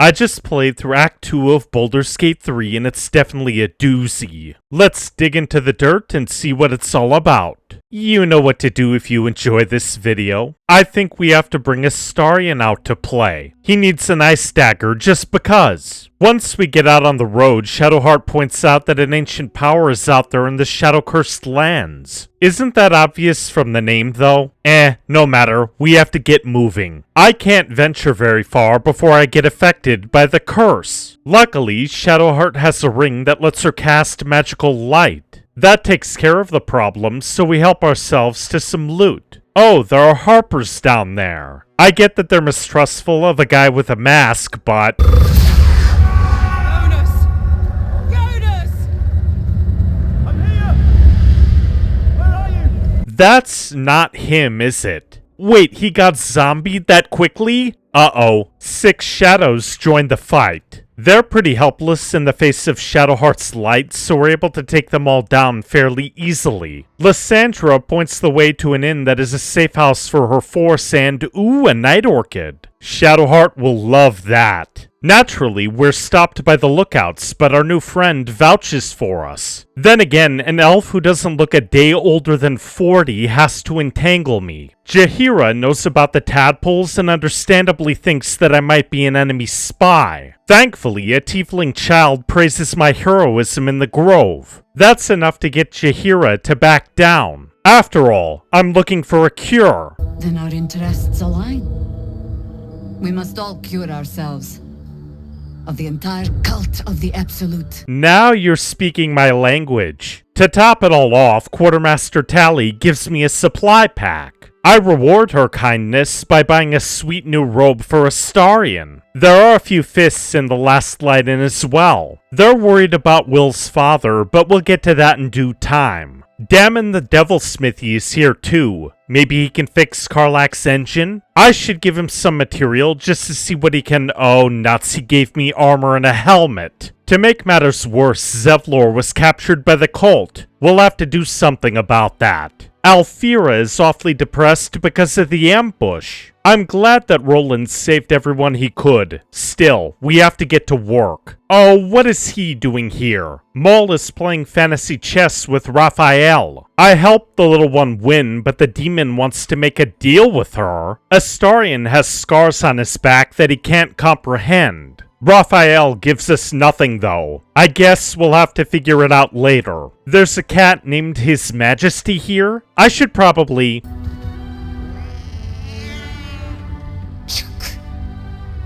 I just played through Act 2 of Baldur's Gate 3 and it's definitely a doozy. Let's dig into the dirt and see what it's all about. You know what to do if you enjoy this video. I think we have to bring Astarion out to play. He needs an ice dagger just because. Once we get out on the road, Shadowheart points out that an ancient power is out there in the Shadow-Cursed lands. Isn't that obvious from the name though? No matter, we have to get moving. I can't venture very far before I get affected by the curse. Luckily, Shadowheart has a ring that lets her cast magical light. That takes care of the problem, so we help ourselves to some loot. Oh, there are harpers down there. I get that they're mistrustful of a guy with a mask, but... That's not him, is it? Wait, he got zombied that quickly? Uh-oh. 6 shadows joined the fight. They're pretty helpless in the face of Shadowheart's light, so we're able to take them all down fairly easily. Lysandra points the way to an inn that is a safe house for her force and, ooh, a night orchid. Shadowheart will love that. Naturally, we're stopped by the lookouts, but our new friend vouches for us. Then again, an elf who doesn't look a day older than 40 has to entangle me. Jaheira knows about the tadpoles and understandably thinks that I might be an enemy spy. Thankfully, a tiefling child praises my heroism in the grove. That's enough to get Jaheira to back down. After all, I'm looking for a cure. Then our interests align. We must all cure ourselves of the entire cult of the Absolute. Now you're speaking my language. To top it all off, Quartermaster Tally gives me a supply pack. I reward her kindness by buying a sweet new robe for Astarion. There are a few fists in the last light in as well. They're worried about Will's father, but we'll get to that in due time. Damon the Devil Smithy is here too. Maybe he can fix Karlach's engine? I should give him some material just to see what he can— oh nuts, he gave me armor and a helmet. To make matters worse, Zevlor was captured by the cult. We'll have to do something about that. Alfira is awfully depressed because of the ambush. I'm glad that Roland saved everyone he could. Still, we have to get to work. Oh, what is he doing here? Maul is playing fantasy chess with Raphael. I helped the little one win, but the demon wants to make a deal with her. Astarion has scars on his back that he can't comprehend. Raphael gives us nothing though. I guess we'll have to figure it out later. There's a cat named His Majesty here. I should probably...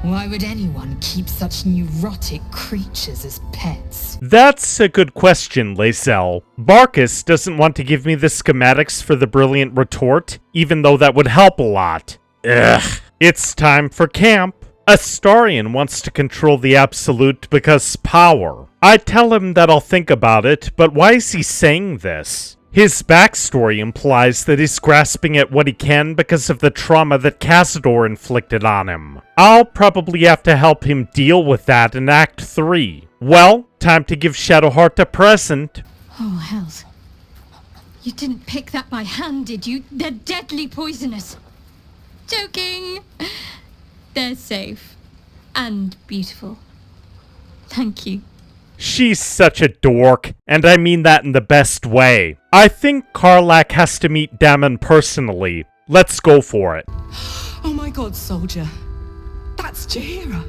Why would anyone keep such neurotic creatures as pets? That's a good question, Lae'zel. Barkus doesn't want to give me the schematics for the brilliant retort, even though that would help a lot. Ugh. It's time for camp. Astarion wants to control the Absolute because power. I tell him that I'll think about it, but why is he saying this? His backstory implies that he's grasping at what he can because of the trauma that Cazador inflicted on him. I'll probably have to help him deal with that in Act 3. Well, time to give Shadowheart a present. Oh, hells. You didn't pick that by hand, did you? They're deadly poisonous. Joking. They're safe. And beautiful. Thank you. She's such a dork, and I mean that in the best way. I think Karlach has to meet Damon personally. Let's go for it. Oh my god, soldier. That's Jaheira.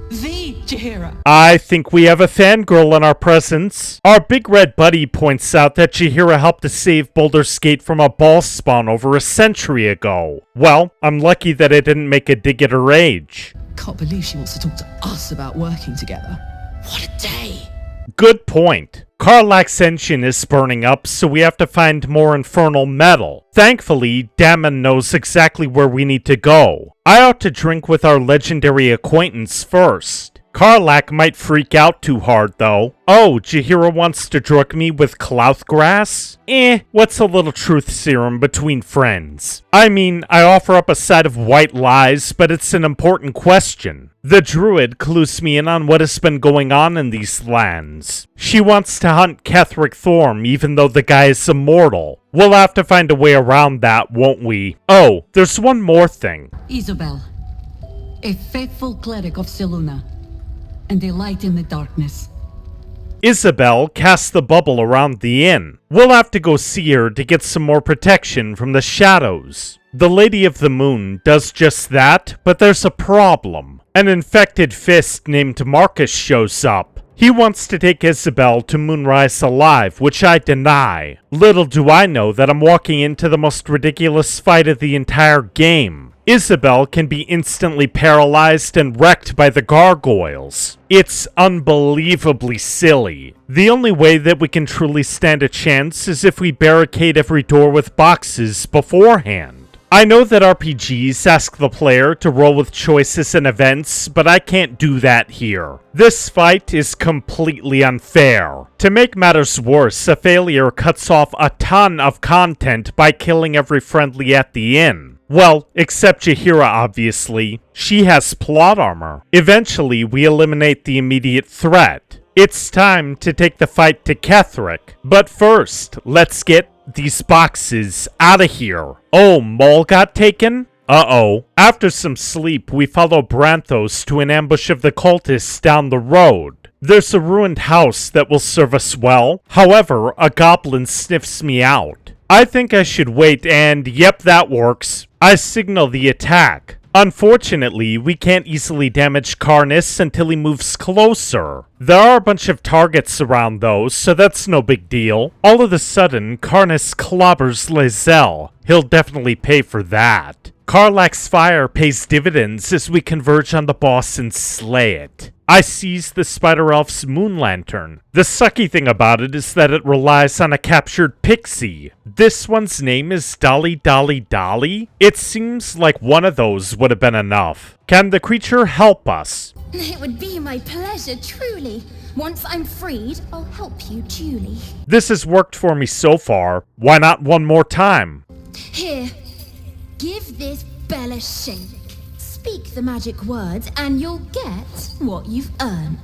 The Jaheira. I think we have a fangirl in our presence. Our big red buddy points out that Jaheira helped to save Baldur's Gate from a ball spawn over a century ago. Well, I'm lucky that I didn't make a dig at her age. Can't believe she wants to talk to us about working together. What a day! Good point. Karlach's engine is burning up, so we have to find more infernal metal. Thankfully, Damon knows exactly where we need to go. I ought to drink with our legendary acquaintance first. Karlach might freak out too hard, though. Oh, Jaheira wants to drug me with Clouthgrass? What's a little truth serum between friends? I mean, I offer up a side of white lies, but it's an important question. The druid clues me in on what has been going on in these lands. She wants to hunt Ketheric Thorm, even though the guy is immortal. We'll have to find a way around that, won't we? Oh, there's one more thing. Isobel, a faithful cleric of Selûne. and a light in the darkness. Isabel casts the bubble around the inn. We'll have to go see her to get some more protection from the shadows. The Lady of the Moon does just that, but there's a problem. An infected fist named Marcus shows up. He wants to take Isabel to Moonrise alive, which I deny. Little do I know that I'm walking into the most ridiculous fight of the entire game. Isabel can be instantly paralyzed and wrecked by the gargoyles. It's unbelievably silly. The only way that we can truly stand a chance is if we barricade every door with boxes beforehand. I know that RPGs ask the player to roll with choices and events, but I can't do that here. This fight is completely unfair. To make matters worse, a failure cuts off a ton of content by killing every friendly at the inn. Well, except Jaheira, obviously. She has plot armor. Eventually, we eliminate the immediate threat. It's time to take the fight to Ketheric. But first, let's get these boxes out of here. Oh, Maul got taken? Uh-oh. After some sleep, we follow Branthos to an ambush of the cultists down the road. There's a ruined house that will serve us well. However, a goblin sniffs me out. I think I should wait and, yep, that works. I signal the attack. Unfortunately, we can't easily damage Karnas until he moves closer. There are a bunch of targets around though, so that's no big deal. All of a sudden, Karnas clobbers Lae'zel. He'll definitely pay for that. Karlach's fire pays dividends as we converge on the boss and slay it. I seize the Spider Elf's moon lantern. The sucky thing about it is that it relies on a captured pixie. This one's name is Dolly Dolly Dolly? It seems like one of those would have been enough. Can the creature help us? It would be my pleasure, truly. Once I'm freed, I'll help you duly. This has worked for me so far. Why not one more time? Here, give this bell a shake. Speak the magic words and you'll get what you've earned.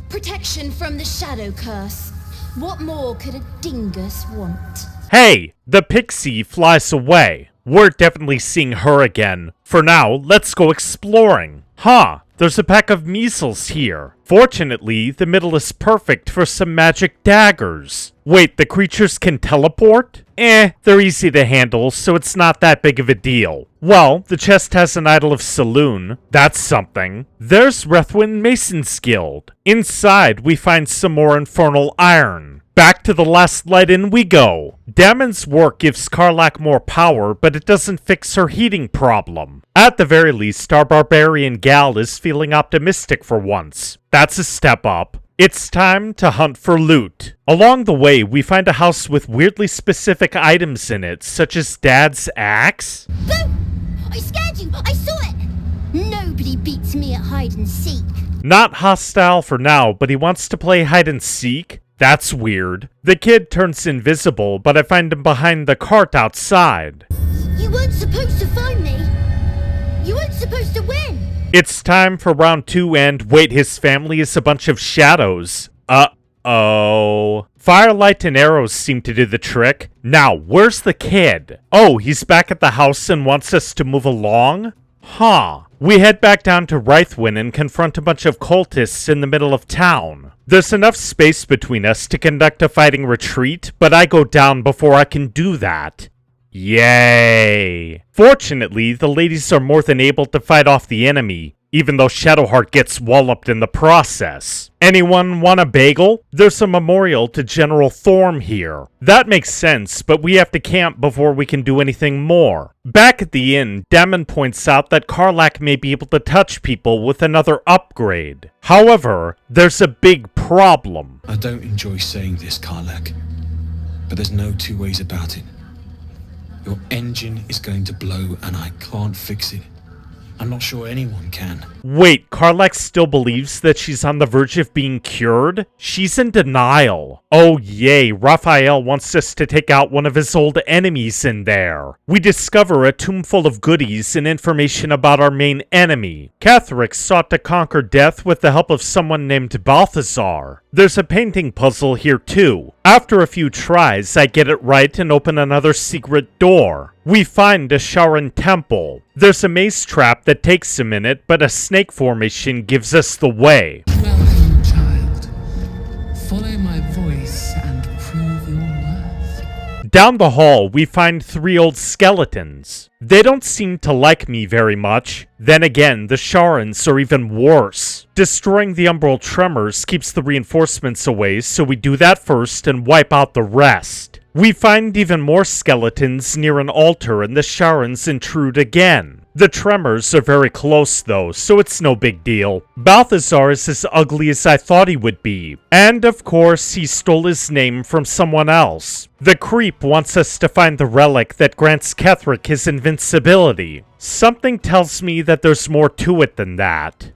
Protection from the shadow curse. What more could a dingus want? Hey, the pixie flies away. We're definitely seeing her again. For now, let's go exploring. Huh, there's a pack of measles here. Fortunately, the middle is perfect for some magic daggers. Wait, the creatures can teleport? They're easy to handle, so it's not that big of a deal. Well, the chest has an Idol of Saloon. That's something. There's Rethwin Mason's Guild. Inside, we find some more infernal iron. Back to the last light in we go. Damon's work gives Karlach more power, but it doesn't fix her heating problem. At the very least, our barbarian gal is feeling optimistic for once. That's a step up. It's time to hunt for loot. Along the way, we find a house with weirdly specific items in it, such as Dad's axe. Go! I scared you! I saw it! Nobody beats me at hide and seek. Not hostile for now, but he wants to play hide and seek? That's weird. The kid turns invisible, but I find him behind the cart outside. You weren't supposed to find me. You weren't supposed to win. It's time for round 2 and wait, his family is a bunch of shadows. Uh-oh. Firelight and arrows seem to do the trick. Now, where's the kid? Oh, he's back at the house and wants us to move along? Huh. We head back down to Rethwin and confront a bunch of cultists in the middle of town. There's enough space between us to conduct a fighting retreat, but I go down before I can do that. Yay! Fortunately, the ladies are more than able to fight off the enemy, even though Shadowheart gets walloped in the process. Anyone want a bagel? There's a memorial to General Thorm here. That makes sense, but we have to camp before we can do anything more. Back at the inn, Damon points out that Karlach may be able to touch people with another upgrade. However, there's a big problem. I don't enjoy saying this, Karlach, but there's no two ways about it. Your engine is going to blow and I can't fix it. I'm not sure anyone can. Wait, Karlach still believes that she's on the verge of being cured? She's in denial. Oh yay, Raphael wants us to take out one of his old enemies in there. We discover a tomb full of goodies and information about our main enemy. Ketheric sought to conquer death with the help of someone named Balthazar. There's a painting puzzle here too. After a few tries, I get it right and open another secret door. We find a Sharan temple. There's a maze trap that takes a minute, but a snake formation gives us the way. Down the hall, we find 3 old skeletons. They don't seem to like me very much. Then again, the Sharans are even worse. Destroying the umbral tremors keeps the reinforcements away, so we do that first and wipe out the rest. We find even more skeletons near an altar and the Sharans intrude again. The tremors are very close though, so it's no big deal. Balthazar is as ugly as I thought he would be. And of course, he stole his name from someone else. The creep wants us to find the relic that grants Ketheric his invincibility. Something tells me that there's more to it than that.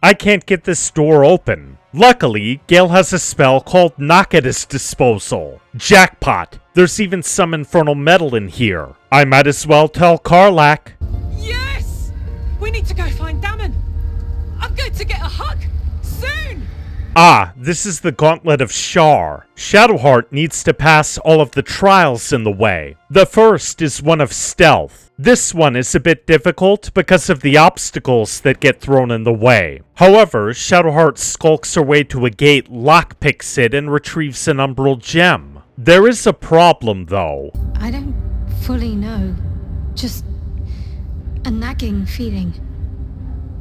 I can't get this door open. Luckily, Gale has a spell called Knock at his disposal. Jackpot! There's even some infernal metal in here. I might as well tell Karlach. Yes! We need to go find Damon. I'm going to get a hug soon. Ah, this is the Gauntlet of Shar. Shadowheart needs to pass all of the trials in the way. The first is one of stealth. This one is a bit difficult because of the obstacles that get thrown in the way. However, Shadowheart skulks her way to a gate, lockpicks it, and retrieves an umbral gem. There is a problem, though. I don't fully know. Just a nagging feeling.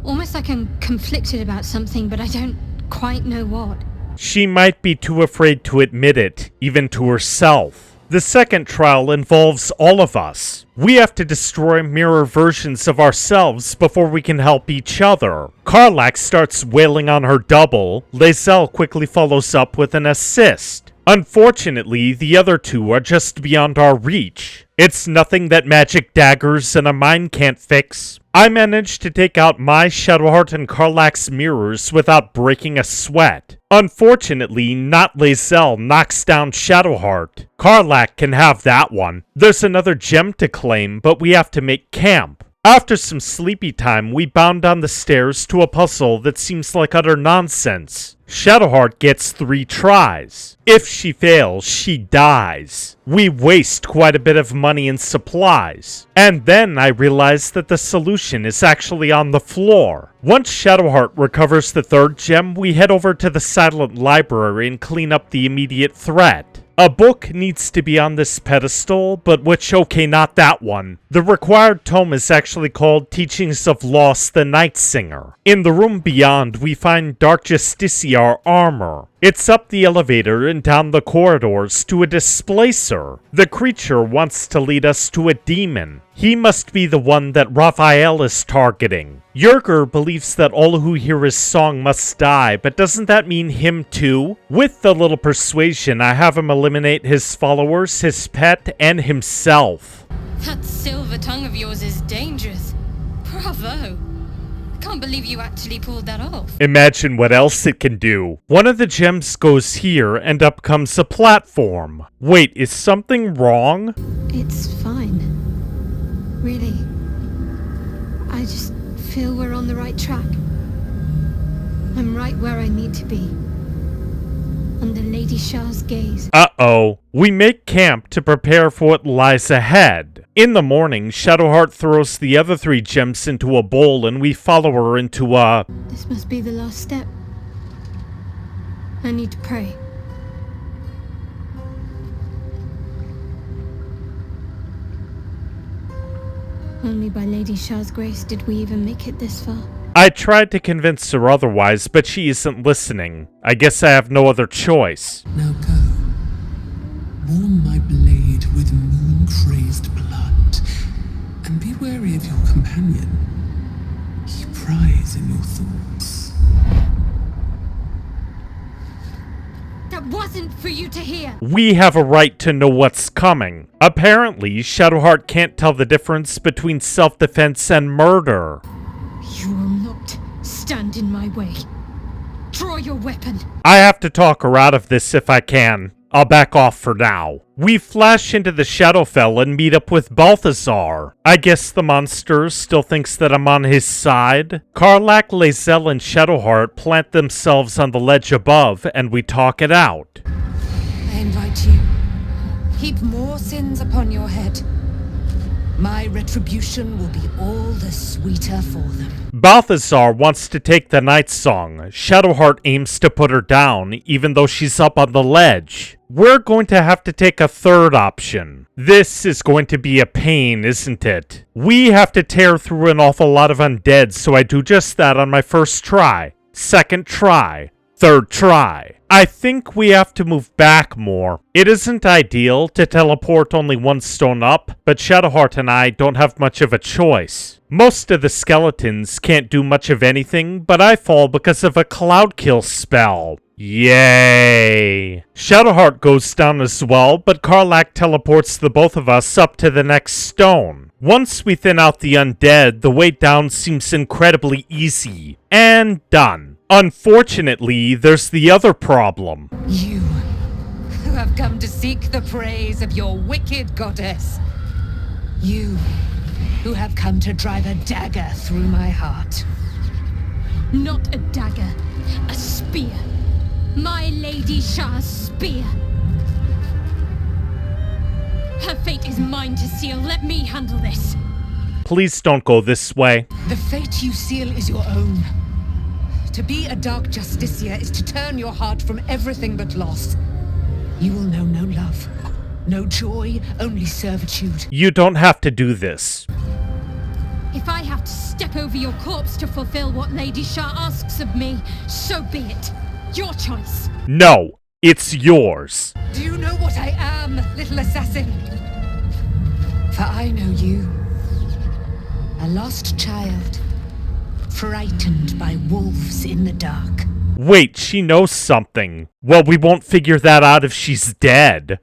Almost like I'm conflicted about something, but I don't quite know what. She might be too afraid to admit it, even to herself. The second trial involves all of us. We have to destroy mirror versions of ourselves before we can help each other. Karlach starts wailing on her double. Lae'zel quickly follows up with an assist. Unfortunately, the other 2 are just beyond our reach. It's nothing that magic daggers and a mine can't fix. I managed to take out my Shadowheart and Karlach's mirrors without breaking a sweat. Unfortunately, not Lae'zel knocks down Shadowheart. Karlach can have that one. There's another gem to claim, but we have to make camp. After some sleepy time, we bound down the stairs to a puzzle that seems like utter nonsense. Shadowheart gets 3 tries. If she fails, she dies. We waste quite a bit of money and supplies. And then I realize that the solution is actually on the floor. Once Shadowheart recovers the 3rd gem, we head over to the Silent Library and clean up the immediate threat. A book needs to be on this pedestal, but okay, not that one. The required tome is actually called Teachings of Loss the Night Singer. In the room beyond, we find Dark Justiciar armor. It's up the elevator and down the corridors to a displacer. The creature wants to lead us to a demon. He must be the one that Raphael is targeting. Yerger believes that all who hear his song must die, but doesn't that mean him too? With a little persuasion, I have him eliminate his followers, his pet, and himself. That silver tongue of yours is dangerous. Bravo. Can't believe you actually pulled that off. Imagine what else it can do. One of the gems goes here, and up comes a platform. Wait, is something wrong? It's fine. Really. I just feel we're on the right track. I'm right where I need to be. Under Lady Shah's gaze. Uh-oh. We make camp to prepare for what lies ahead. In the morning, Shadowheart throws the other 3 gems into a bowl and we follow her into a... This must be the last step. I need to pray. Only by Lady Shah's grace did we even make it this far. I tried to convince her otherwise, but she isn't listening. I guess I have no other choice. Now go. Warm my blade with moon-crazed blood, and be wary of your companion. He pries in your thoughts. That wasn't for you to hear! We have a right to know what's coming. Apparently, Shadowheart can't tell the difference between self-defense and murder. You will not stand in my way. Draw your weapon. I have to talk her out of this if I can. I'll back off for now. We flash into the Shadowfell and meet up with Balthazar. I guess the monster still thinks that I'm on his side. Karlach, Lae'zel, and Shadowheart plant themselves on the ledge above, and we talk it out. I invite you. Heap more sins upon your head. My retribution will be all the sweeter for them. Balthazar wants to take the night song. Shadowheart aims to put her down, even though she's up on the ledge. we're going to have to take a third option. This is going to be a pain, isn't it? We have to tear through an awful lot of undead, so I do just that on my first try, second try, third try. I think we have to move back more. It isn't ideal to teleport only one stone up, but Shadowheart and I don't have much of a choice. Most of the skeletons can't do much of anything, but I fall because of a cloud kill spell. Yay! Shadowheart goes down as well, but Karlach teleports the both of us up to the next stone. Once we thin out the undead, the way down seems incredibly easy. And done. Unfortunately, there's the other problem. You, who have come to seek the praise of your wicked goddess. You, who have come to drive a dagger through my heart. Not a dagger, a spear. My Lady Shah's spear. Her fate is mine to seal. Let me handle this. Please don't go this way. The fate you seal is your own. To be a dark justiciar is to turn your heart from everything but loss. You will know no love, no joy, only servitude. You don't have to do this. If I have to step over your corpse to fulfill what Lady Shah asks of me, so be it. Your choice. No, it's yours. Do you know what I am, little assassin? For I know you. A lost child, frightened by wolves in the dark. Wait, she knows something. Well, we won't figure that out if she's dead.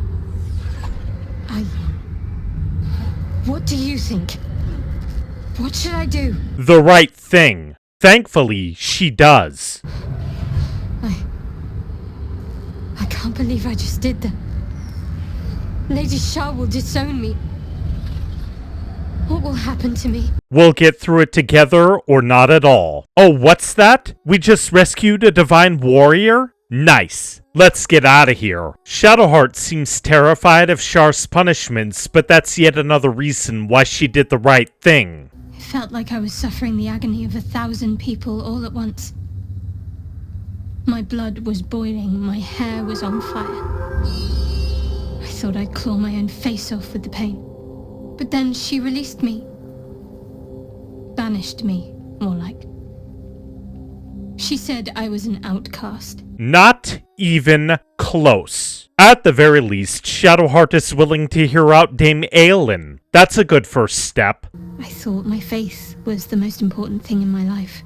What do you think? What should I do? The right thing. Thankfully, she does. I can't believe I just did that. Lady Shah will disown me. What will happen to me? We'll get through it together or not at all. Oh, what's that? We just rescued a divine warrior? Nice. Let's get out of here. Shadowheart seems terrified of Shar's punishments, but that's yet another reason why she did the right thing. It felt like I was suffering the agony of 1,000 people all at once. My blood was boiling, my hair was on fire. I thought I'd claw my own face off with the pain. But then she released me. Banished me, more like. She said I was an outcast. Not even close. At the very least, Shadowheart is willing to hear out Dame Aelin. That's a good first step. I thought my faith was the most important thing in my life.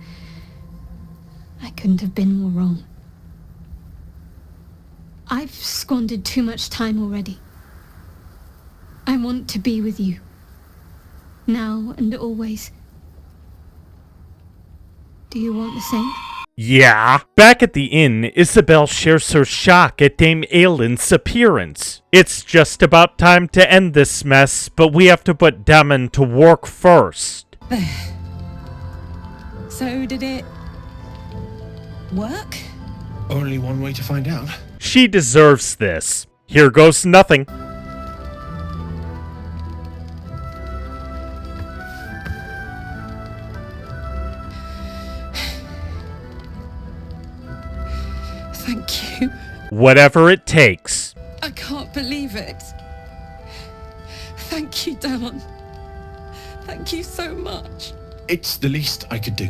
I couldn't have been more wrong. I've squandered too much time already. I want to be with you. Now and always. Do you want the same? Yeah. Back at the inn, Isabel shares her shock at Dame Aelin's appearance. It's just about time to end this mess, but we have to put Damon to work first. So did it work? Only one way to find out. She deserves this. Here goes nothing. Thank you. Whatever it takes. I can't believe it. Thank you, Damon. Thank you so much. It's the least I could do.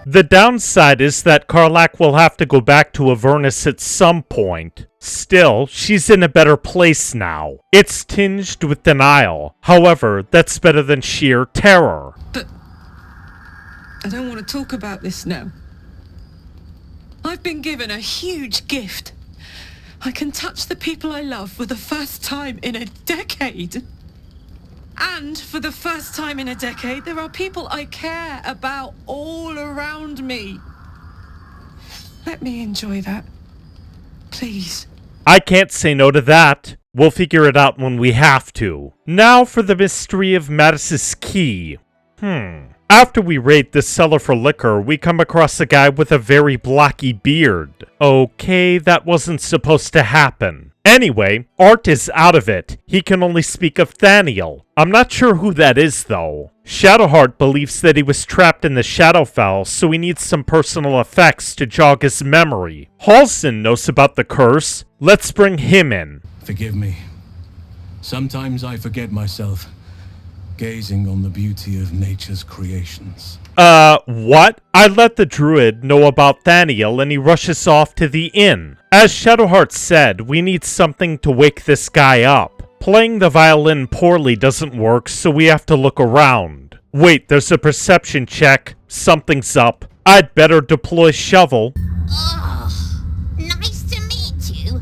The downside is that Karlach will have to go back to Avernus at some point. Still, she's in a better place now. It's tinged with denial. However, that's better than sheer terror. But I don't want to talk about this now. I've been given a huge gift. I can touch the people I love for the first time in a decade. And for the first time in a decade, there are people I care about all around me. Let me enjoy that. Please. I can't say no to that. We'll figure it out when we have to. Now for the mystery of Mattis's key. After we raid the cellar for liquor, we come across a guy with a very blocky beard. Okay, that wasn't supposed to happen. Anyway, Art is out of it. He can only speak of Thaniel. I'm not sure who that is, though. Shadowheart believes that he was trapped in the Shadowfell, so he needs some personal effects to jog his memory. Halsin knows about the curse. Let's bring him in. Forgive me. Sometimes I forget myself, gazing on the beauty of nature's creations. What? I let the druid know about Thaniel and he rushes off to the inn. As Shadowheart said, we need something to wake this guy up. Playing the violin poorly doesn't work, so we have to look around. Wait, there's a perception check. Something's up. I'd better deploy shovel. Oh, nice to meet you,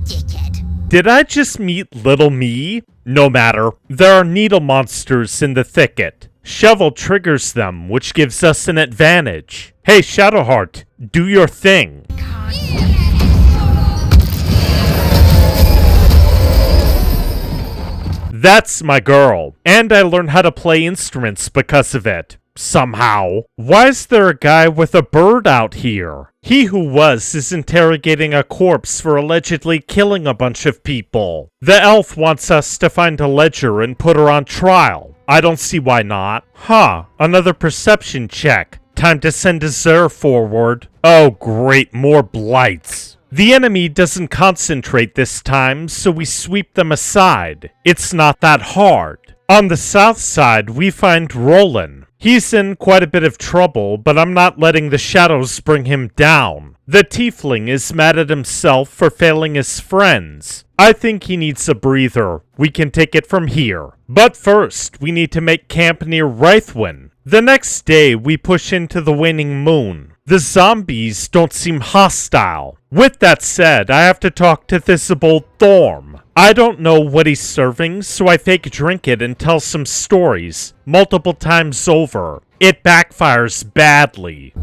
dickhead. Did I just meet little me? No matter. There are needle monsters in the thicket. Shovel triggers them, which gives us an advantage. Hey, Shadowheart, do your thing. That's my girl. And I learned how to play instruments because of it. Somehow. Why is there a guy with a bird out here? He who was is interrogating a corpse for allegedly killing a bunch of people. The elf wants us to find a ledger and put her on trial. I don't see why not. Huh, another perception check. Time to send a Zer forward. Oh great, more blights. The enemy doesn't concentrate this time, so we sweep them aside. It's not that hard. On the south side, we find Roland. He's in quite a bit of trouble, but I'm not letting the shadows bring him down. The tiefling is mad at himself for failing his friends. I think he needs a breather. We can take it from here. But first, we need to make camp near Rythwin. The next day, we push into the waning moon. The zombies don't seem hostile. With that said, I have to talk to Thistlebolt Thorm. I don't know what he's serving, so I fake drink it and tell some stories, multiple times over. It backfires badly.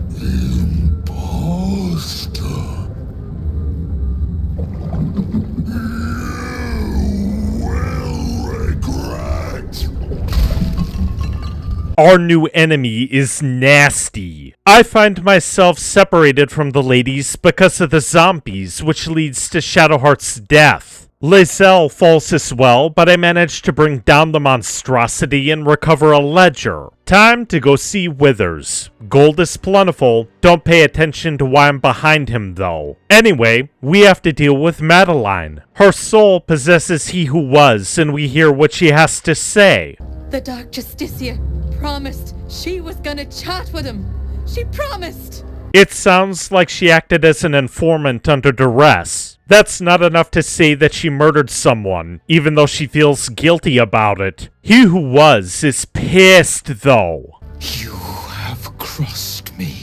Our new enemy is nasty. I find myself separated from the ladies because of the zombies, which leads to Shadowheart's death. Lae'zel falls as well, but I manage to bring down the monstrosity and recover a ledger. Time to go see Withers. Gold is plentiful. Don't pay attention to why I'm behind him, though. Anyway, we have to deal with Madeline. Her soul possesses he who was, and we hear what she has to say. The Dark Justicia promised she was gonna chat with him. She promised. It sounds like she acted as an informant under duress. That's not enough to say that she murdered someone, even though she feels guilty about it. He who was is pissed, though. You have crossed me,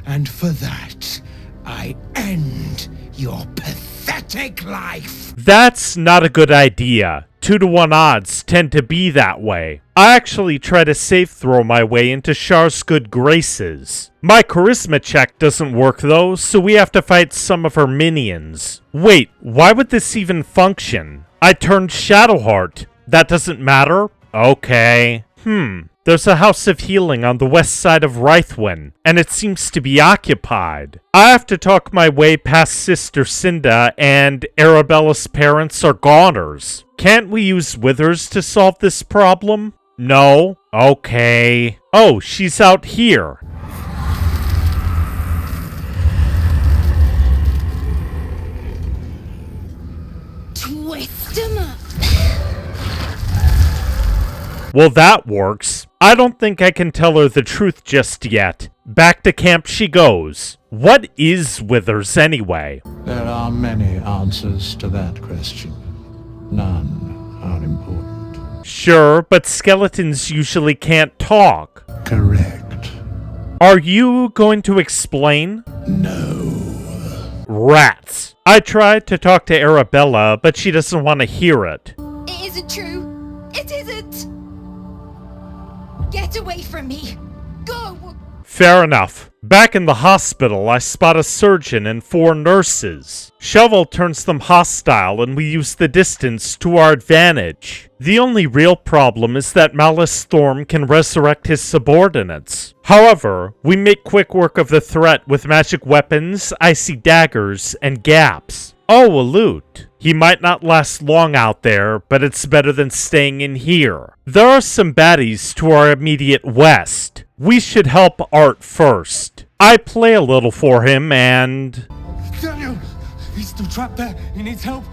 and for that, I end your pathetic life. That's not a good idea. 2-to-1 odds tend to be that way. I actually try to safe throw my way into Shar's good graces. My charisma check doesn't work though, so we have to fight some of her minions. Wait, why would this even function? I turned Shadowheart. That doesn't matter? Okay. There's a house of healing on the west side of Rythwin, and it seems to be occupied. I have to talk my way past Sister Cinda, and Arabella's parents are goners. Can't we use Withers to solve this problem? No? Okay. Oh, she's out here. Twist 'em up. Well, that works. I don't think I can tell her the truth just yet. Back to camp she goes. What is Withers anyway? There are many answers to that question. None are important. Sure, but skeletons usually can't talk. Correct. Are you going to explain? No. Rats. I tried to talk to Arabella, but she doesn't want to hear it. It isn't true. It isn't. Get away from me. Go. Fair enough. Back in the hospital, I spot a surgeon and 4 nurses. Shovel turns them hostile, and we use the distance to our advantage. The only real problem is that Malice Thorm can resurrect his subordinates. However, we make quick work of the threat with magic weapons, icy daggers, and gaps. Oh, a loot. He might not last long out there, but it's better than staying in here. There are some baddies to our immediate west. We should help Art first. I play a little for him and... Daniel! He's still trapped there. He needs help.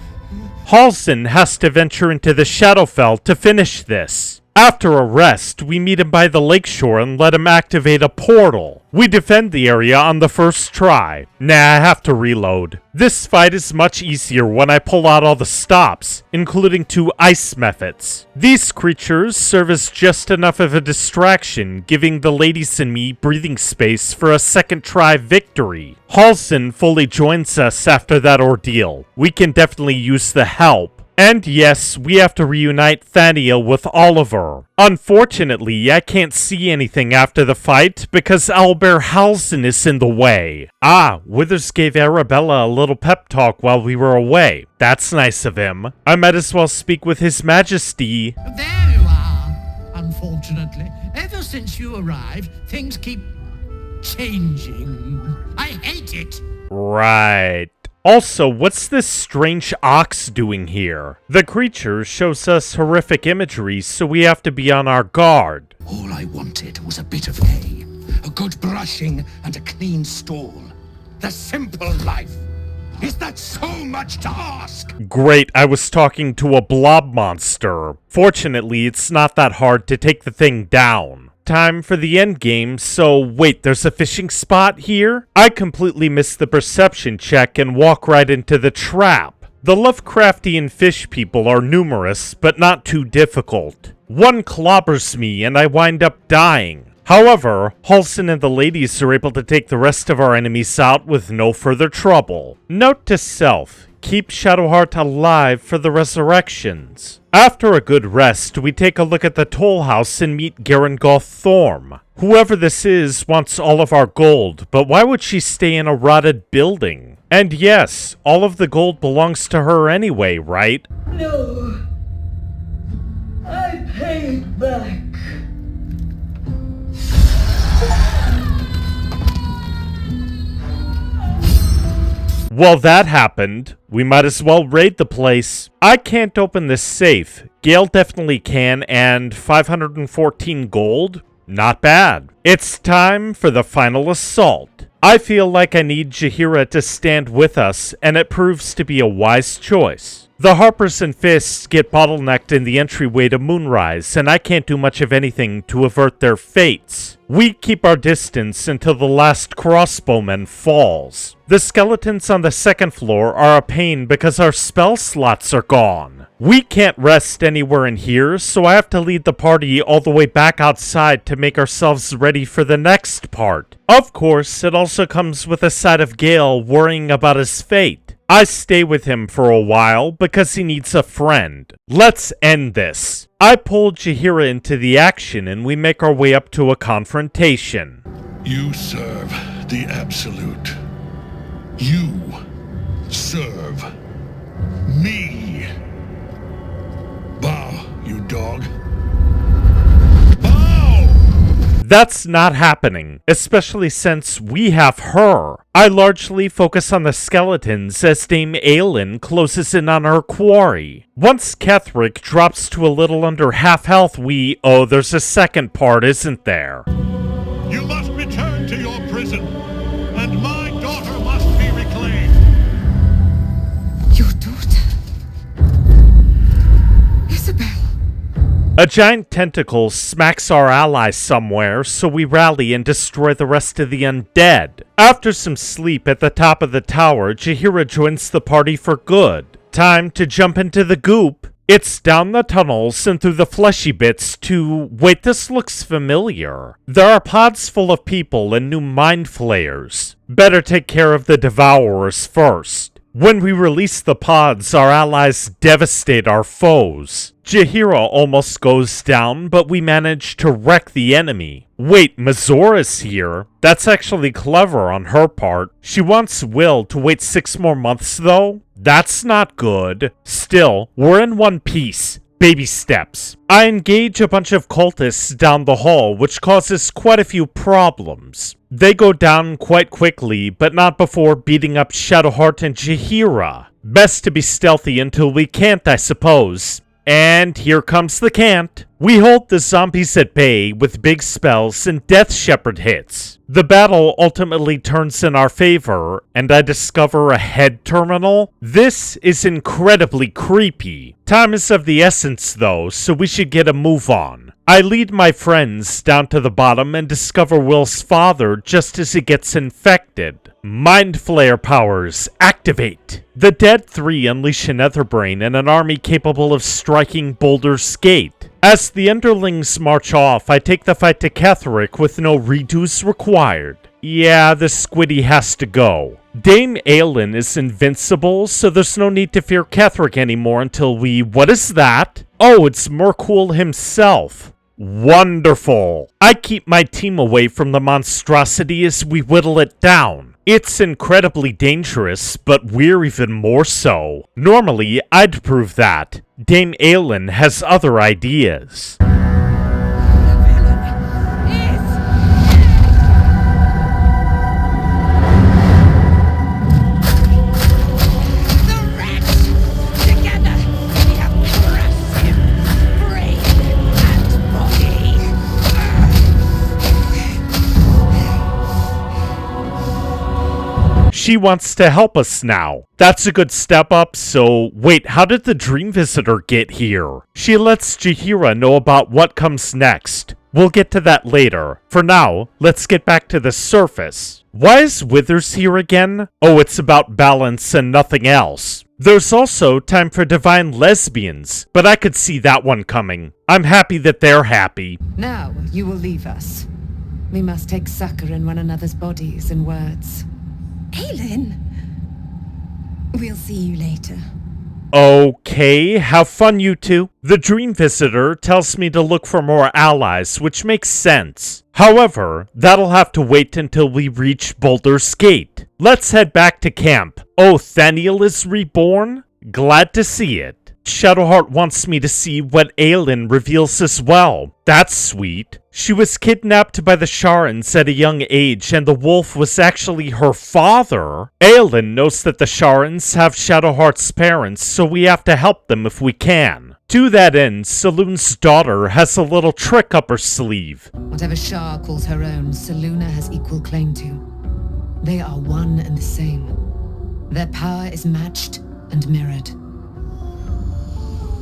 Halsin has to venture into the Shadowfell to finish this. After a rest, we meet him by the lakeshore and let him activate a portal. We defend the area on the first try. Nah, I have to reload. This fight is much easier when I pull out all the stops, including 2 ice methods. These creatures serve as just enough of a distraction, giving the ladies and me breathing space for a second try victory. Halsin fully joins us after that ordeal. We can definitely use the help. And yes, we have to reunite Thaniel with Oliver. Unfortunately, I can't see anything after the fight because Owlbear Halsin is in the way. Withers gave Arabella a little pep talk while we were away. That's nice of him. I might as well speak with His Majesty. There you are. Unfortunately, ever since you arrived, things keep changing. I hate it. Right. Also, what's this strange ox doing here? The creature shows us horrific imagery, so we have to be on our guard. All I wanted was a bit of hay, a good brushing, and a clean stall. The simple life. Is that so much to ask? Great, I was talking to a blob monster. Fortunately, it's not that hard to take the thing down. Time for the end game, so wait, there's a fishing spot here? I completely missed the perception check and walk right into the trap. The Lovecraftian fish people are numerous, but not too difficult. One clobbers me and I wind up dying. However, Halsin and the ladies are able to take the rest of our enemies out with no further trouble. Note to self, keep Shadowheart alive for the resurrections. After a good rest, we take a look at the toll house and meet Garangoth Thorm. Whoever this is wants all of our gold, but why would she stay in a rotted building? And yes, all of the gold belongs to her anyway, right? No. I pay it back. Well, that happened. We might as well raid the place. I can't open this safe. Gale definitely can, and 514 gold? Not bad. It's time for the final assault. I feel like I need Jaheira to stand with us, and it proves to be a wise choice. The Harpers and Fists get bottlenecked in the entryway to Moonrise, and I can't do much of anything to avert their fates. We keep our distance until the last crossbowman falls. The skeletons on the second floor are a pain because our spell slots are gone. We can't rest anywhere in here, so I have to lead the party all the way back outside to make ourselves ready for the next part. Of course, it also comes with a side of Gale worrying about his fate. I stay with him for a while because he needs a friend. Let's end this. I pull Jaheira into the action and we make our way up to a confrontation. You serve the Absolute. You serve me. Bow, you dog. That's not happening, especially since we have her. I largely focus on the skeletons as Dame Aelin closes in on her quarry. Once Ketherick drops to a little under half health, oh, there's a second part, isn't there? You must return to your prison, and my daughter must be reclaimed. Your daughter? Isabel. A giant tentacle smacks our ally somewhere, so we rally and destroy the rest of the undead. After some sleep at the top of the tower, Jaheira joins the party for good. Time to jump into the goop. It's down the tunnels and through the fleshy bits to... Wait, this looks familiar. There are pods full of people and new mind flayers. Better take care of the devourers first. When we release the pods, our allies devastate our foes. Jaheira almost goes down, but we manage to wreck the enemy. Wait, Mazora's here? That's actually clever on her part. She wants Will to wait 6 more months though? That's not good. Still, we're in one piece. Baby steps. I engage a bunch of cultists down the hall, which causes quite a few problems. They go down quite quickly, but not before beating up Shadowheart and Jaheira. Best to be stealthy until we can't, I suppose. And here comes the can't. We hold the zombies at bay with big spells and Death Shepherd hits. The battle ultimately turns in our favor, and I discover a head terminal. This is incredibly creepy. Time is of the essence though, so we should get a move on. I lead my friends down to the bottom and discover Will's father just as he gets infected. Mind Flare powers activate. The Dead 3 unleash another brain and an army capable of striking Baldur's Gate. As the underlings march off, I take the fight to Ketheric with no redos required. Yeah, the squiddy has to go. Dame Aelin is invincible, so there's no need to fear Ketheric anymore until we... What is that? Oh, it's Merkul himself. Wonderful. I keep my team away from the monstrosity as we whittle it down. It's incredibly dangerous, but we're even more so. Normally, I'd prove that. Dame Aelin has other ideas. She wants to help us now. That's a good step up, so wait, how did the Dream Visitor get here? She lets Jaheira know about what comes next. We'll get to that later. For now, let's get back to the surface. Why is Withers here again? Oh, it's about balance and nothing else. There's also time for divine lesbians, but I could see that one coming. I'm happy that they're happy. Now, you will leave us. We must take succor in one another's bodies and words. Aelin, we'll see you later. Okay, have fun you two. The Dream Visitor tells me to look for more allies, which makes sense. However, that'll have to wait until we reach Baldur's Gate. Let's head back to camp. Oh, Thaniel is reborn? Glad to see it. Shadowheart wants me to see what Aelin reveals as well. That's sweet. She was kidnapped by the Sharans at a young age, and the wolf was actually her father. Aelin knows that the Sharans have Shadowheart's parents, so we have to help them if we can. To that end, Saloon's daughter has a little trick up her sleeve. Whatever Shar calls her own, Selûne has equal claim to. They are one and the same. Their power is matched and mirrored.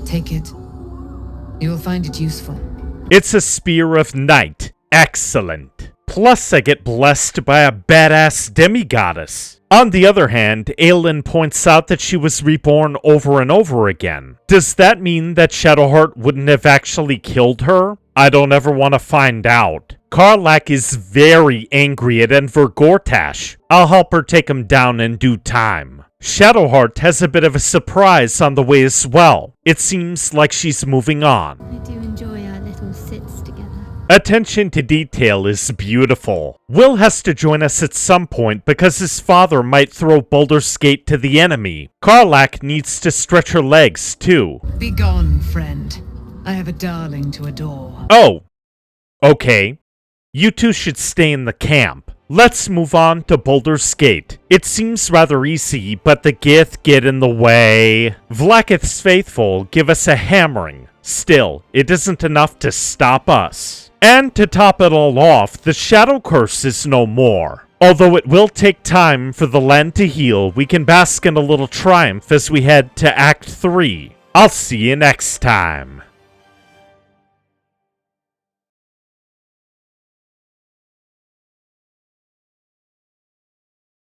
Take it. You will find it useful. It's a Spear of Night. Excellent. Plus, I get blessed by a badass demigoddess. On the other hand, Aelin points out that she was reborn over and over again. Does that mean that Shadowheart wouldn't have actually killed her? I don't ever want to find out. Karlach is very angry at Enver Gortash. I'll help her take him down in due time. Shadowheart has a bit of a surprise on the way as well. It seems like she's moving on. I do enjoy our little sits together. Attention to detail is beautiful. Will has to join us at some point because his father might throw Baldur's Gate to the enemy. Karlach needs to stretch her legs too. Be gone, friend. I have a darling to adore. Oh, okay. You two should stay in the camp. Let's move on to Baldur's Gate. It seems rather easy, but the Gith get in the way. Vlaakith's faithful give us a hammering. Still, it isn't enough to stop us. And to top it all off, the Shadow Curse is no more. Although it will take time for the land to heal, we can bask in a little triumph as we head to Act 3. I'll see you next time.